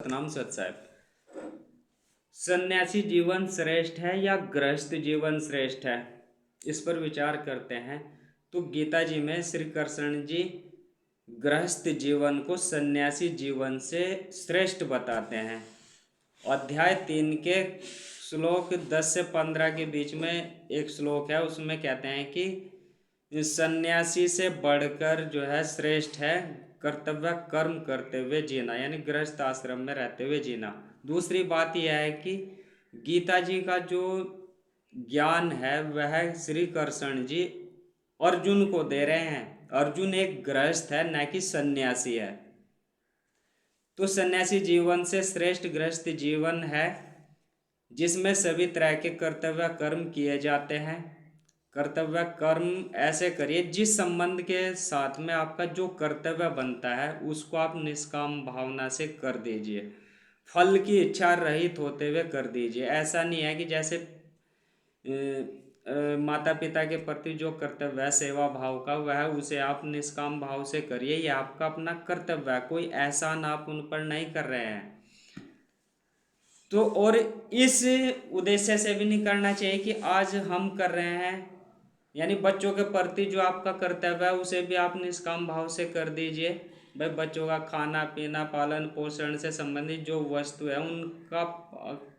नाम सत साहब। सन्यासी जीवन श्रेष्ठ है या गृहस्थ जीवन श्रेष्ठ है, इस पर विचार करते हैं। तो गीता जी में श्री कृष्ण जी गृहस्थ जीवन को सन्यासी जीवन से श्रेष्ठ बताते हैं। अध्याय 3 के श्लोक 10 से 15 के बीच में एक श्लोक है, उसमें कहते हैं कि सन्यासी से बढ़कर जो है श्रेष्ठ है कर्तव्य कर्म करते हुए जीना, यानी गृहस्थ आश्रम में रहते हुए जीना। दूसरी बात यह है कि गीता जी का जो ज्ञान है वह श्री कृष्ण जी अर्जुन को दे रहे हैं। अर्जुन एक गृहस्थ है, न कि सन्यासी है। तो सन्यासी जीवन से श्रेष्ठ गृहस्थ जीवन है जिसमें सभी तरह के कर्तव्य कर्म किए जाते हैं। कर्तव्य कर्म ऐसे करिए जिस संबंध के साथ में आपका जो कर्तव्य बनता है उसको आप निष्काम भावना से कर दीजिए, फल की इच्छा रहित होते हुए कर दीजिए। ऐसा नहीं है कि जैसे माता पिता के प्रति जो कर्तव्य है सेवा भाव का, वह उसे आप निष्काम भाव से करिए, यह आपका अपना कर्तव्य है, कोई एहसान आप उन पर नहीं कर रहे हैं। तो और इस उद्देश्य से भी नहीं करना चाहिए कि आज हम कर रहे हैं, यानी बच्चों के प्रति जो आपका कर्तव्य है उसे भी आप निष्काम भाव से कर दीजिए। भाई बच्चों का खाना पीना पालन पोषण से संबंधित जो वस्तु है उनका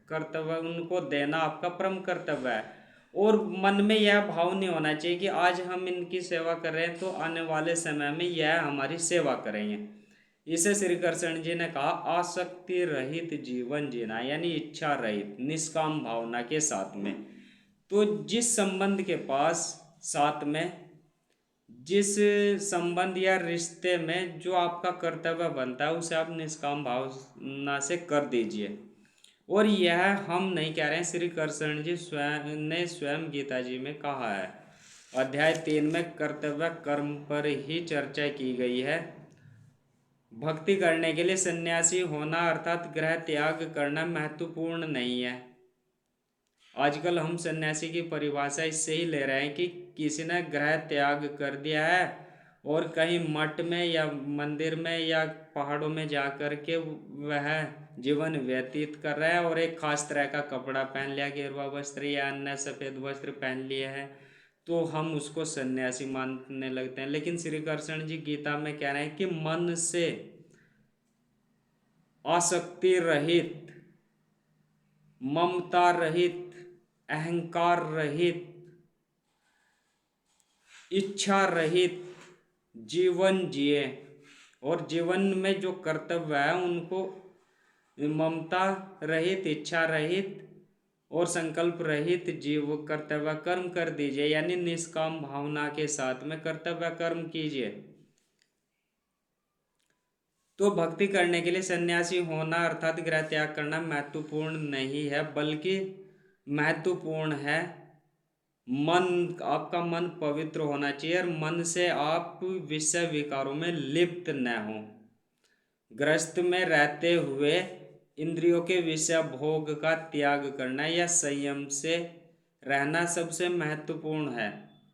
कर्तव्य उनको देना आपका परम कर्तव्य है। और मन में यह भाव नहीं होना चाहिए कि आज हम इनकी सेवा कर रहे हैं तो आने वाले समय में यह हमारी सेवा करेंगे। इसे श्री कृष्ण जी ने कहा आसक्ति रहित जीवन जीना, यानी इच्छा रहित निष्काम भावना के साथ में। तो जिस संबंध के पास साथ में जिस संबंध या रिश्ते में जो आपका कर्तव्य बनता है उसे आप निष्काम भावना से कर दीजिए। और यह हम नहीं कह रहे हैं, श्री कृष्ण जी स्वयं गीता जी में कहा है। अध्याय 3 में कर्तव्य कर्म पर ही चर्चा की गई है। भक्ति करने के लिए सन्यासी होना अर्थात गृह त्याग करना महत्वपूर्ण नहीं है। आजकल हम सन्यासी की परिभाषा इससे ही ले रहे हैं कि किसी ने गृह त्याग कर दिया है और कहीं मठ में या मंदिर में या पहाड़ों में जा कर के वह जीवन व्यतीत कर रहा है और एक खास तरह का कपड़ा पहन लिया, गेरुआ वस्त्र या अन्य सफ़ेद वस्त्र पहन लिए हैं, तो हम उसको सन्यासी मानने लगते हैं। लेकिन श्री कृष्ण जी गीता में कह रहे हैं कि मन से आसक्ति रहित, ममता रहित, अहंकार रहित, इच्छा रहित जीवन जिए। और जीवन में जो कर्तव्य है उनको ममता रहित, इच्छा रहित और संकल्प रहित जीव कर्तव्य कर्म कर दीजिए, यानी निष्काम भावना के साथ में कर्तव्य कर्म कीजिए। तो भक्ति करने के लिए सन्यासी होना अर्थात गृह त्याग करना महत्वपूर्ण नहीं है, बल्कि महत्वपूर्ण है मन, आपका मन पवित्र होना चाहिए और मन से आप विषय विकारों में लिप्त न हो। गृहस्थ में रहते हुए इंद्रियों के विषय भोग का त्याग करना या संयम से रहना सबसे महत्वपूर्ण है।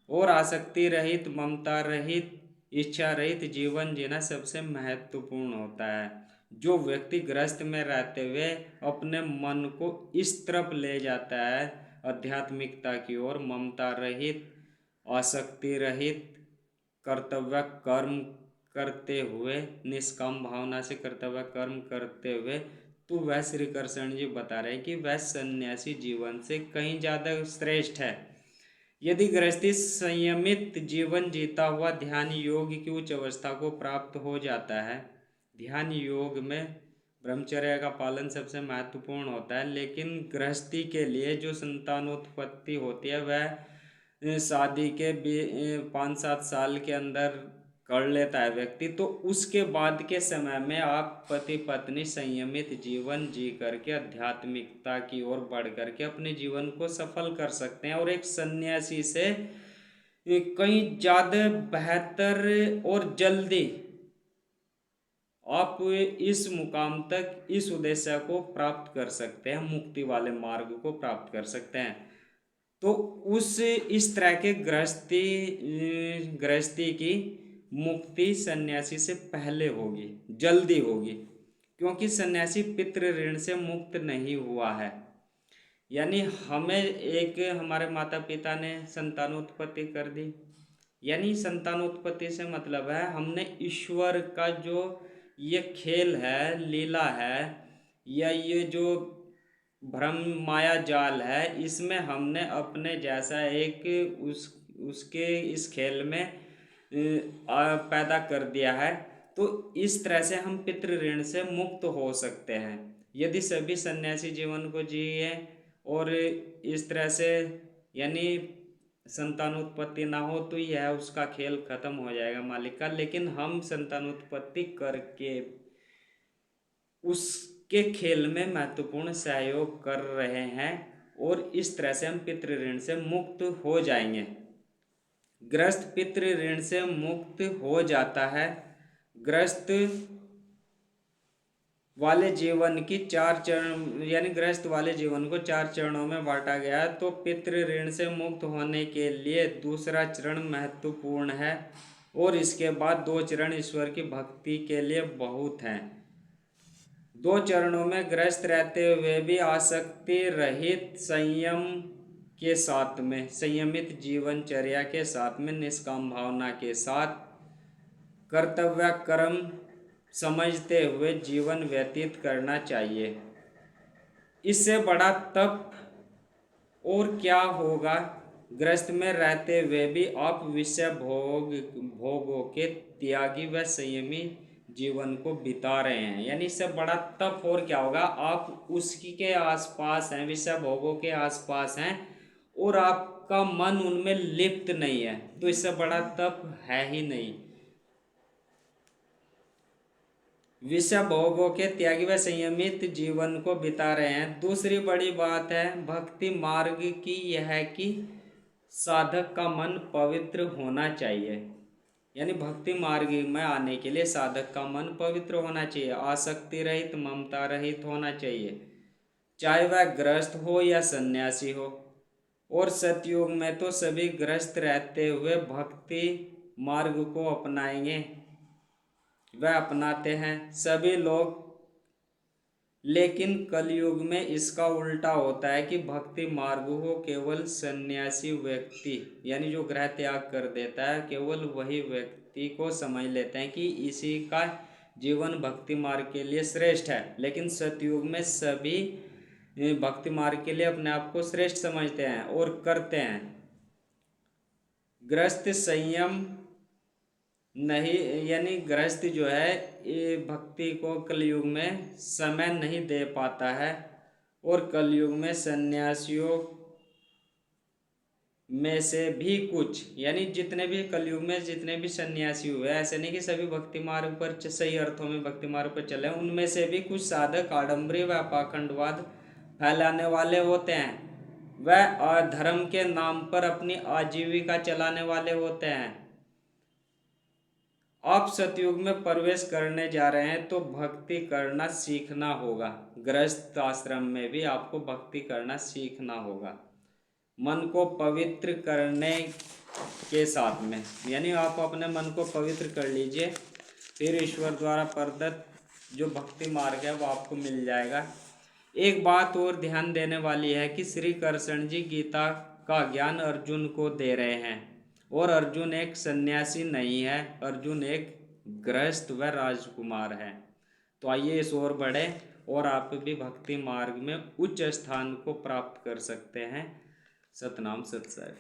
और आसक्ति रहित, ममता रहित, इच्छा रहित जीवन जीना सबसे महत्वपूर्ण होता है। जो व्यक्ति गृहस्थ में रहते हुए अपने मन को इस तरफ ले जाता है आध्यात्मिकता की ओर, ममता रहित, आसक्ति रहित, कर्तव्य कर्म करते हुए, निष्काम भावना से कर्तव्य कर्म करते हुए, तो वह श्री कृष्ण जी बता रहे हैं कि वह सन्यासी जीवन से कहीं ज़्यादा श्रेष्ठ है। यदि गृहस्थी संयमित जीवन जीता हुआ ध्यान योग की उच्च अवस्था को प्राप्त हो जाता है। ध्यान योग में ब्रह्मचर्य का पालन सबसे महत्वपूर्ण होता है, लेकिन गृहस्थी के लिए जो संतानोत्पत्ति होती है वह शादी के 5-7 साल के अंदर कर लेता है व्यक्ति। तो उसके बाद के समय में आप पति पत्नी संयमित जीवन जी करके आध्यात्मिकता की ओर बढ़ करके अपने जीवन को सफल कर सकते हैं और एक सन्यासी से कहीं ज़्यादा बेहतर और जल्दी आप इस मुकाम तक, इस उद्देश्य को प्राप्त कर सकते हैं, मुक्ति वाले मार्ग को प्राप्त कर सकते हैं। तो उस इस तरह के गृहस्थी की मुक्ति सन्यासी से पहले होगी, जल्दी होगी। क्योंकि सन्यासी पितृ ऋण से मुक्त नहीं हुआ है। यानी हमें एक हमारे माता पिता ने संतानोत्पत्ति कर दी, यानी संतानोत्पत्ति से मतलब है हमने ईश्वर का जो ये खेल है, लीला है, या ये जो भ्रम माया जाल है, इसमें हमने अपने जैसा एक उसके इस खेल में पैदा कर दिया है। तो इस तरह से हम पितृ ऋण से मुक्त हो सकते हैं यदि सभी सन्यासी जीवन को जिए और इस तरह से, यानी संतानोत्पत्ति ना हो तो यह उसका खेल खत्म हो जाएगा मालिक का। लेकिन हम संतानोत्पत्ति करके उसके खेल में महत्वपूर्ण सहयोग कर रहे हैं और इस तरह से हम पितृ ऋण से मुक्त हो जाएंगे। ग्रस्त पितृ ऋण से मुक्त हो जाता है। ग्रस्त वाले जीवन की 4 चरण, यानी गृहस्थ वाले जीवन को 4 चरणों में बांटा गया है। तो पितृ ऋण से मुक्त होने के लिए दूसरा चरण महत्वपूर्ण है और इसके बाद 2 चरण ईश्वर की भक्ति के लिए बहुत हैं। 2 चरणों में गृहस्थ रहते हुए भी आसक्ति रहित संयम के साथ में, संयमित जीवनचर्या के साथ में, निष्काम भावना के साथ कर्तव्य कर्म समझते हुए जीवन व्यतीत करना चाहिए। इससे बड़ा तप और क्या होगा। गृहस्थ में रहते हुए भी आप विषय भोगों के त्यागी व संयमी जीवन को बिता रहे हैं, यानी इससे बड़ा तप और क्या होगा। आप उसकी के आसपास हैं, विषय भोगों के आसपास हैं और आपका मन उनमें लिप्त नहीं है, तो इससे बड़ा तप है ही नहीं। विषय भोगों के त्यागी व संयमित जीवन को बिता रहे हैं। दूसरी बड़ी बात है भक्ति मार्ग की यह कि साधक का मन पवित्र होना चाहिए, यानी भक्ति मार्ग में आने के लिए साधक का मन पवित्र होना चाहिए, आसक्ति रहित, ममता रहित होना चाहिए, चाहे वह गृहस्थ हो या सन्यासी हो। और सतयुग में तो सभी गृहस्थ रहते हुए भक्ति मार्ग को अपनाएंगे, वह अपनाते हैं सभी लोग। लेकिन कलयुग में इसका उल्टा होता है कि भक्ति मार्ग को केवल सन्यासी व्यक्ति, यानी जो गृह त्याग कर देता है, केवल वही व्यक्ति को समझ लेते हैं कि इसी का जीवन भक्ति मार्ग के लिए श्रेष्ठ है। लेकिन सतयुग में सभी भक्ति मार्ग के लिए अपने आप को श्रेष्ठ समझते हैं और करते हैं। गृहस्थ संयम नहीं, यानी गृहस्थ जो है ये भक्ति को कलयुग में समय नहीं दे पाता है। और कलयुग में सन्यासियों में से भी कुछ, यानी जितने भी कलयुग में जितने भी सन्यासी हुए, ऐसे नहीं कि सभी भक्ति मार्ग पर सही अर्थों में भक्ति मार्ग पर चले, उनमें से भी कुछ साधक आडंबरी व पाखंडवाद फैलाने वाले होते हैं। वह धर्म के नाम पर अपनी आजीविका चलाने वाले होते हैं। आप सतयुग में प्रवेश करने जा रहे हैं तो भक्ति करना सीखना होगा। गृहस्थ आश्रम में भी आपको भक्ति करना सीखना होगा, मन को पवित्र करने के साथ में, यानी आप अपने मन को पवित्र कर लीजिए, फिर ईश्वर द्वारा प्रदत्त जो भक्ति मार्ग है वो आपको मिल जाएगा। एक बात और ध्यान देने वाली है कि श्री कृष्ण जी गीता का ज्ञान अर्जुन को दे रहे हैं और अर्जुन एक सन्यासी नहीं है, अर्जुन एक गृहस्थ व राजकुमार है। तो आइए इस ओर बढ़े और आप भी भक्ति मार्ग में उच्च स्थान को प्राप्त कर सकते हैं। सतनाम सत साहिब।